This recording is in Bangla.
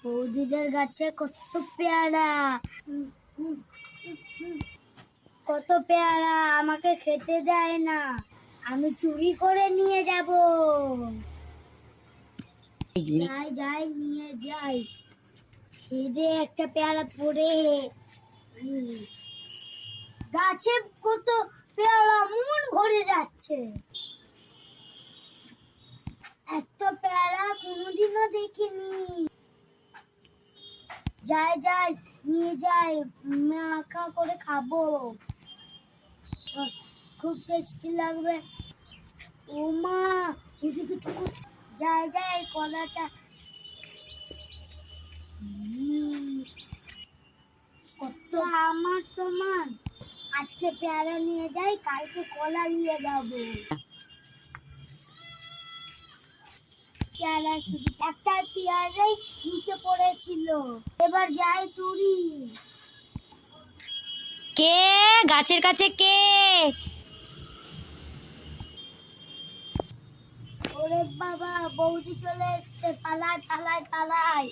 বৌদিদের গাছে কত পেয়ারা আমাকে খেতে দেয় না, আমি চুরি করে নিয়ে যাব। যাই যাই নিয়ে যাই। খেদে একটা পেয়ারা পড়ে গাছে কত পেয়ারা, মন ভরে যাচ্ছে। এত পেয়ারা কোনোদিনও দেখিনি। যাই যাই নিয়ে যাই, মাখা করে খাবো, খুব টেস্টি লাগবে। ও মা, এদিকে তো যাই যাই কলাটা কত আমার সমান। আজকে পেয়ারা নিয়ে যাই, কালকে কলা নিয়ে যাবো। পেয়ারা একটা পেয়ারাই নিচে পড়েছিল, এবার যাই তুলি। কে গাছের কাছে কে? ওরে বাবা, বৌদি চলে এসছে, পালাই পালাই পালাই।